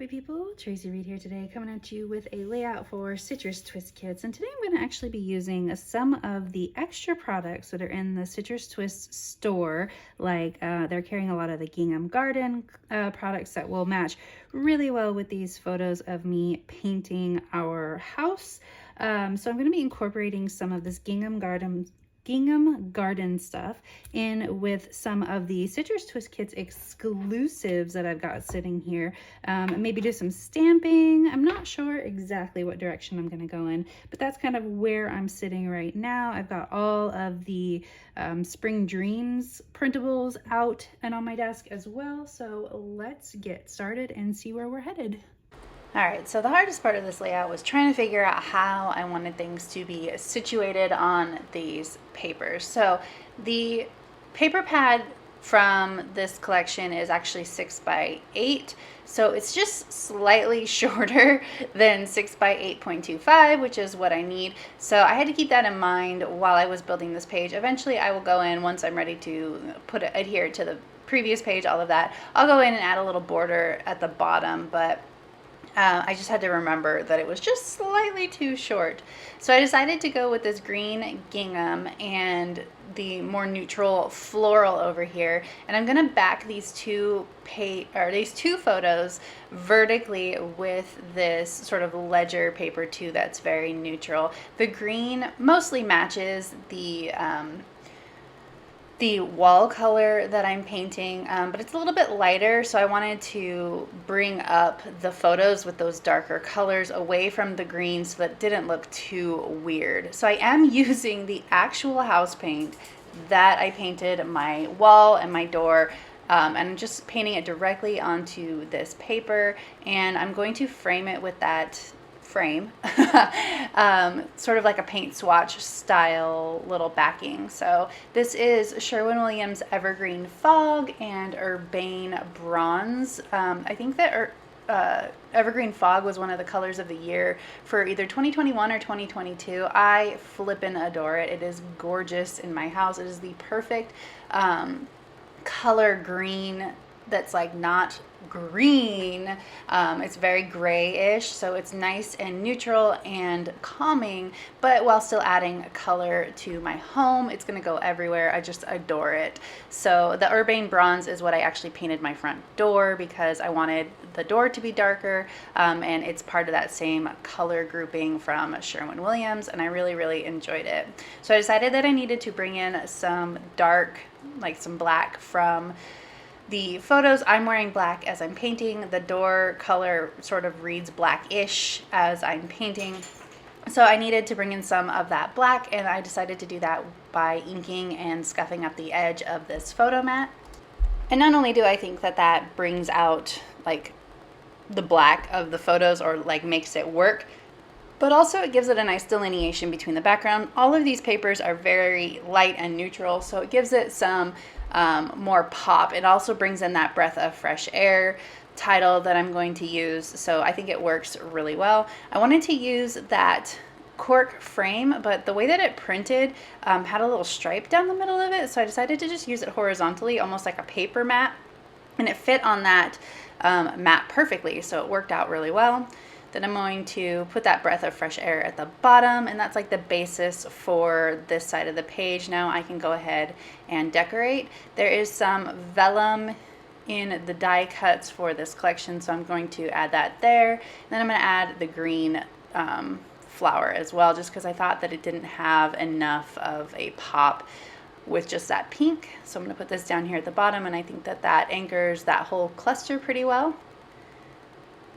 Scrappy people, Tracy Reed here today, coming at you with a layout for Citrus Twist Kits. And today I'm going to actually be using some of the extra products that are in the Citrus Twist store. Like they're carrying a lot of the Gingham Garden products that will match really well with these photos of me painting our house. So I'm going to be incorporating some of this Gingham Garden stuff in with some of the Citrus Twist Kits exclusives that I've got sitting here. Maybe do some stamping. I'm not sure exactly what direction I'm going to go in, but that's kind of where I'm sitting right now. I've got all of the Spring Dreams printables out and on my desk as well. So let's get started and see where we're headed. All right, so the hardest part of this layout was trying to figure out how I wanted things to be situated on these papers. So the paper pad from this collection is actually 6 by 8, so it's just slightly shorter than 6 by 8.25, which is what I need. So I had to keep that in mind while I was building this page. Eventually I will go in, once I'm ready to adhere to the previous page, all of that, I'll go in and add a little border at the bottom, but I just had to remember that it was just slightly too short. So I decided to go with this green gingham and the more neutral floral over here. And I'm gonna back these two photos vertically with this sort of ledger paper too that's very neutral. The green mostly matches the wall color that I'm painting, but it's a little bit lighter, so I wanted to bring up the photos with those darker colors away from the green so that it didn't look too weird. So I am using the actual house paint that I painted my wall and my door, and I'm just painting it directly onto this paper, and I'm going to frame it with that frame, sort of like a paint swatch style little backing. So this is Sherwin-Williams Evergreen Fog and Urbane Bronze. I think that Evergreen Fog was one of the colors of the year for either 2021 or 2022. I flippin' adore it. It is gorgeous in my house. It is the perfect color green that's like not green. It's very grayish, so it's nice and neutral and calming, but while still adding color to my home. It's gonna go everywhere. I just adore it. So the Urbane Bronze is what I actually painted my front door because I wanted the door to be darker, and it's part of that same color grouping from Sherwin-Williams, and I really enjoyed it. So I decided that I needed to bring in some dark, like some black from the photos. I'm wearing black as I'm painting. The door color sort of reads blackish as I'm painting. So I needed to bring in some of that black, and I decided to do that by inking and scuffing up the edge of this photo mat. And not only do I think that that brings out like the black of the photos, or like makes it work, but also it gives it a nice delineation between the background. All of these papers are very light and neutral, so it gives it some more pop. It also brings in that breath of fresh air title that I'm going to use, so I think it works really well. I wanted to use that cork frame, but the way that it printed had a little stripe down the middle of it, so I decided to just use it horizontally, almost like a paper mat, and it fit on that mat perfectly, so it worked out really well. Then I'm going to put that breath of fresh air at the bottom, and that's like the basis for this side of the page. Now I can go ahead and decorate. There is some vellum in the die cuts for this collection, so I'm going to add that there. And then I'm going to add the green flower as well, just because I thought that it didn't have enough of a pop with just that pink. So I'm going to put this down here at the bottom, and I think that that anchors that whole cluster pretty well.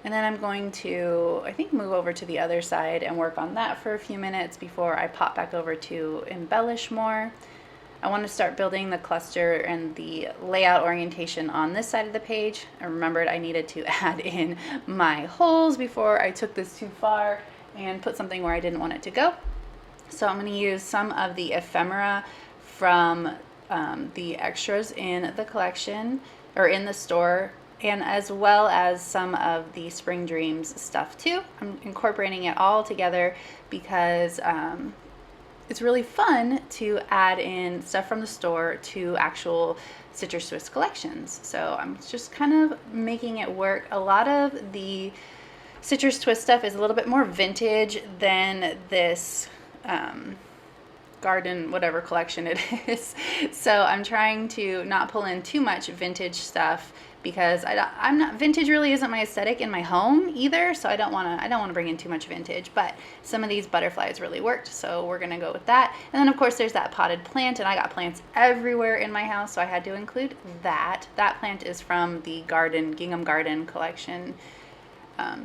And then I'm going to, I think, move over to the other side and work on that for a few minutes before I pop back over to embellish more. I want to start building the cluster and the layout orientation on this side of the page. I remembered I needed to add in my holes before I took this too far and put something where I didn't want it to go. So I'm going to use some of the ephemera from the extras in the collection, or in the store, and as well as some of the Spring Dreams stuff too. I'm incorporating it all together because it's really fun to add in stuff from the store to actual Citrus Twist collections. So I'm just kind of making it work. A lot of the Citrus Twist stuff is a little bit more vintage than this garden whatever collection it is. So I'm trying to not pull in too much vintage stuff because I'm not, vintage really isn't my aesthetic in my home either, so I don't want to bring in too much vintage, but some of these butterflies really worked, so we're going to go with that. And then of course there's that potted plant, and I got plants everywhere in my house, so I had to include that. That plant is from the Gingham Garden collection.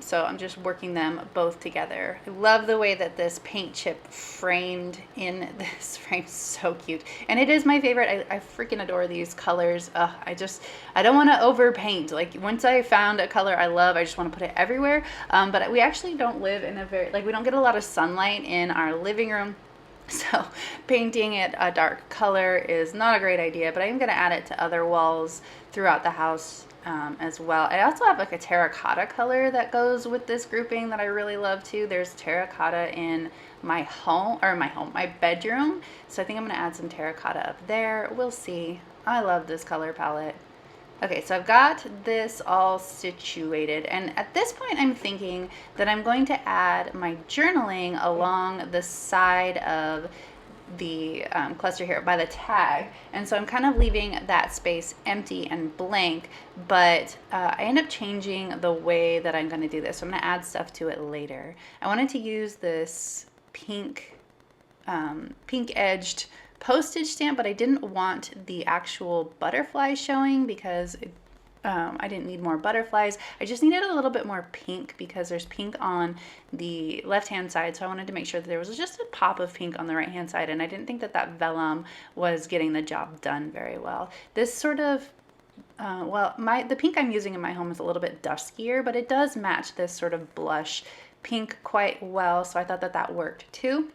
So I'm just working them both together. I love the way that this paint chip framed in this frame. So cute. And it is my favorite. I freaking adore these colors. I don't want to overpaint. Like once I found a color I love, I just want to put it everywhere. But we actually don't live in we don't get a lot of sunlight in our living room. So painting it a dark color is not a great idea, but I'm going to add it to other walls throughout the house as well. I also have like a terracotta color that goes with this grouping that I really love too. There's terracotta in my bedroom. So I think I'm going to add some terracotta up there. We'll see. I love this color palette. Okay, so I've got this all situated, and at this point I'm thinking that I'm going to add my journaling along the side of the cluster here by the tag, and so I'm kind of leaving that space empty and blank, but I end up changing the way that I'm going to do this, so I'm going to add stuff to it later. I wanted to use this pink edged postage stamp, but I didn't want the actual butterfly showing because I didn't need more butterflies. I just needed a little bit more pink because there's pink on the left hand side, so I wanted to make sure that there was just a pop of pink on the right hand side, and I didn't think that vellum was getting the job done very well. This sort of the pink I'm using in my home is a little bit duskier, but it does match this sort of blush pink quite well, so I thought that worked too.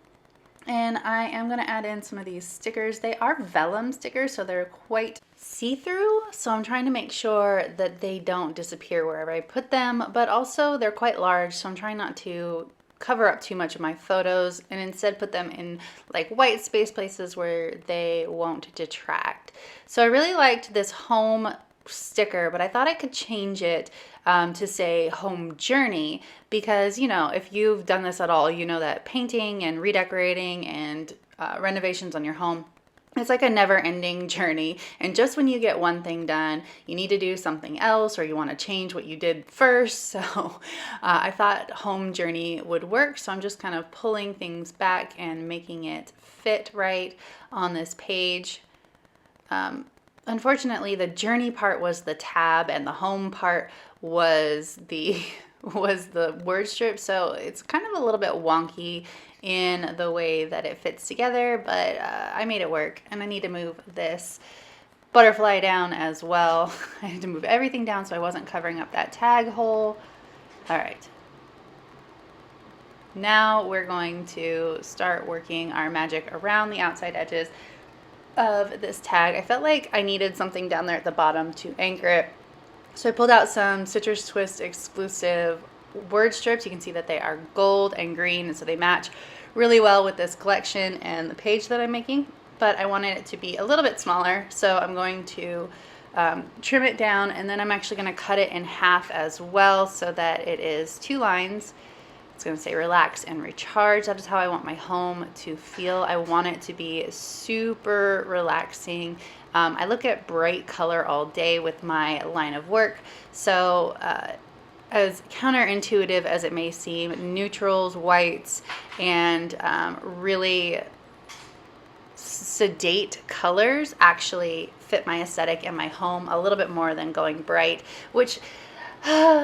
And I am going to add in some of these stickers. They are vellum stickers, so they're quite see-through. So I'm trying to make sure that they don't disappear wherever I put them, but also they're quite large, so I'm trying not to cover up too much of my photos and instead put them in like white space places where they won't detract. So I really liked this home sticker, but I thought I could change it to say home journey, because if you've done this at all, you know that painting and redecorating and renovations on your home, it's like a never-ending journey, and just when you get one thing done, you need to do something else, or you want to change what you did first. So I thought home journey would work, so I'm just kind of pulling things back and making it fit right on this page. Unfortunately, the journey part was the tab and the home part was the word strip, so it's kind of a little bit wonky in the way that it fits together, but I made it work. And I need to move this butterfly down as well. I had to move everything down so I wasn't covering up that tag hole. All right. Now we're going to start working our magic around the outside edges of this tag. I felt like I needed something down there at the bottom to anchor it. So I pulled out some Citrus Twist exclusive word strips. You can see that they are gold and green, and so they match really well with this collection and the page that I'm making, but I wanted it to be a little bit smaller, so I'm going to trim it down, and then I'm actually going to cut it in half as well so that it is 2 lines. It's going to say relax and recharge. That is how I want my home to feel. I want it to be super relaxing. I look at bright color all day with my line of work, so as counterintuitive as it may seem, neutrals, whites, and really sedate colors actually fit my aesthetic and my home a little bit more than going bright, which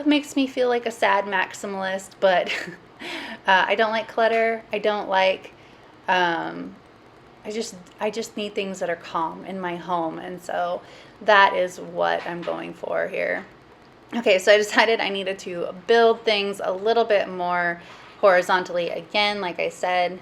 makes me feel like a sad maximalist, but I don't like clutter. I don't like, I just need things that are calm in my home, and so that is what I'm going for here. Okay, so I decided I needed to build things a little bit more horizontally again, like I said.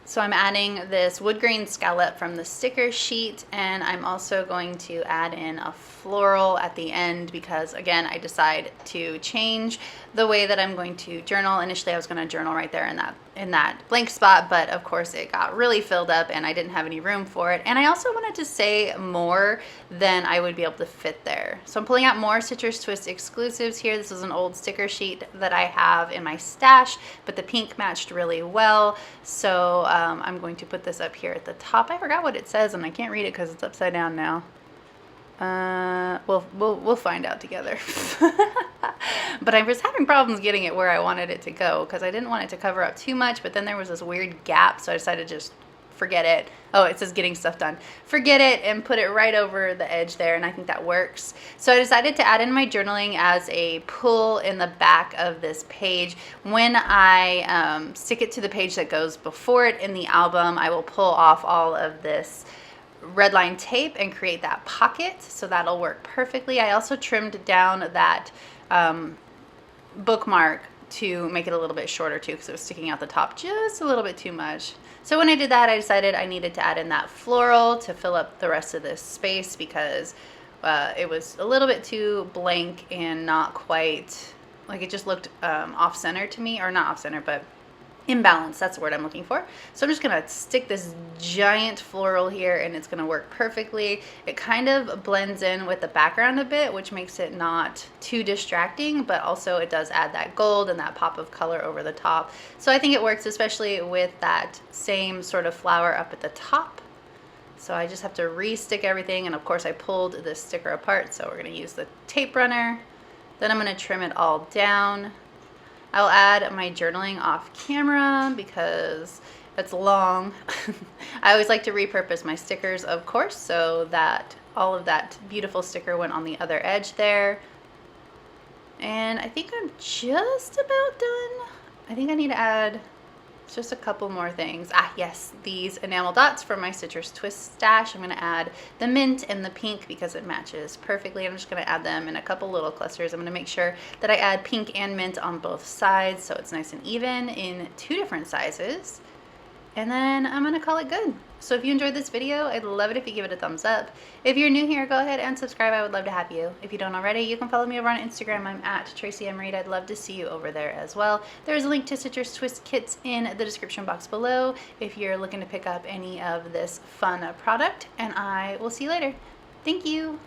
So I'm adding this wood grain scallop from the sticker sheet, and I'm also going to add in a floral at the end because, again, I decide to change the way that I'm going to journal. Initially, I was going to journal right there in that blank spot, but of course it got really filled up and I didn't have any room for it. And I also wanted to say more than I would be able to fit there. So I'm pulling out more Citrus Twist exclusives here. This is an old sticker sheet that I have in my stash, but the pink matched really well. So I'm going to put this up here at the top. I forgot what it says and I can't read it because it's upside down now. We'll find out together. But I was having problems getting it where I wanted it to go because I didn't want it to cover up too much, but then there was this weird gap, so I decided to just forget it. Oh, it says getting stuff done. Forget it and put it right over the edge there, and I think that works. So I decided to add in my journaling as a pull in the back of this page. When I stick it to the page that goes before it in the album, I will pull off all of this red line tape and create that pocket, so that'll work perfectly. I also trimmed down that bookmark to make it a little bit shorter too because it was sticking out the top just a little bit too much. So when I did that, I decided I needed to add in that floral to fill up the rest of this space because it was a little bit too blank and not quite, like it just looked off-center to me, or not off-center, but imbalance, that's the word I'm looking for. So I'm just gonna stick this giant floral here and it's gonna work perfectly. It kind of blends in with the background a bit, which makes it not too distracting, but also it does add that gold and that pop of color over the top. So I think it works, especially with that same sort of flower up at the top. So I just have to re-stick everything, and of course I pulled this sticker apart, so we're gonna use the tape runner. Then I'm gonna trim it all down. I'll add my journaling off camera because it's long. I always like to repurpose my stickers, of course, so that all of that beautiful sticker went on the other edge there. And I think I'm just about done. I think I need to add just a couple more things. Yes, these enamel dots from my Citrus Twist stash. I'm gonna add the mint and the pink because it matches perfectly. I'm just gonna add them in a couple little clusters. I'm gonna make sure that I add pink and mint on both sides so it's nice and even in 2 different sizes. And then I'm gonna call it good. So if you enjoyed this video, I'd love it if you give it a thumbs up. If you're new here, go ahead and subscribe. I would love to have you. If you don't already, you can follow me over on Instagram. I'm at Tracy M. Reed. I'd love to see you over there as well. There's a link to Citrus Twist kits in the description box below if you're looking to pick up any of this fun product, and I will see you later. Thank you.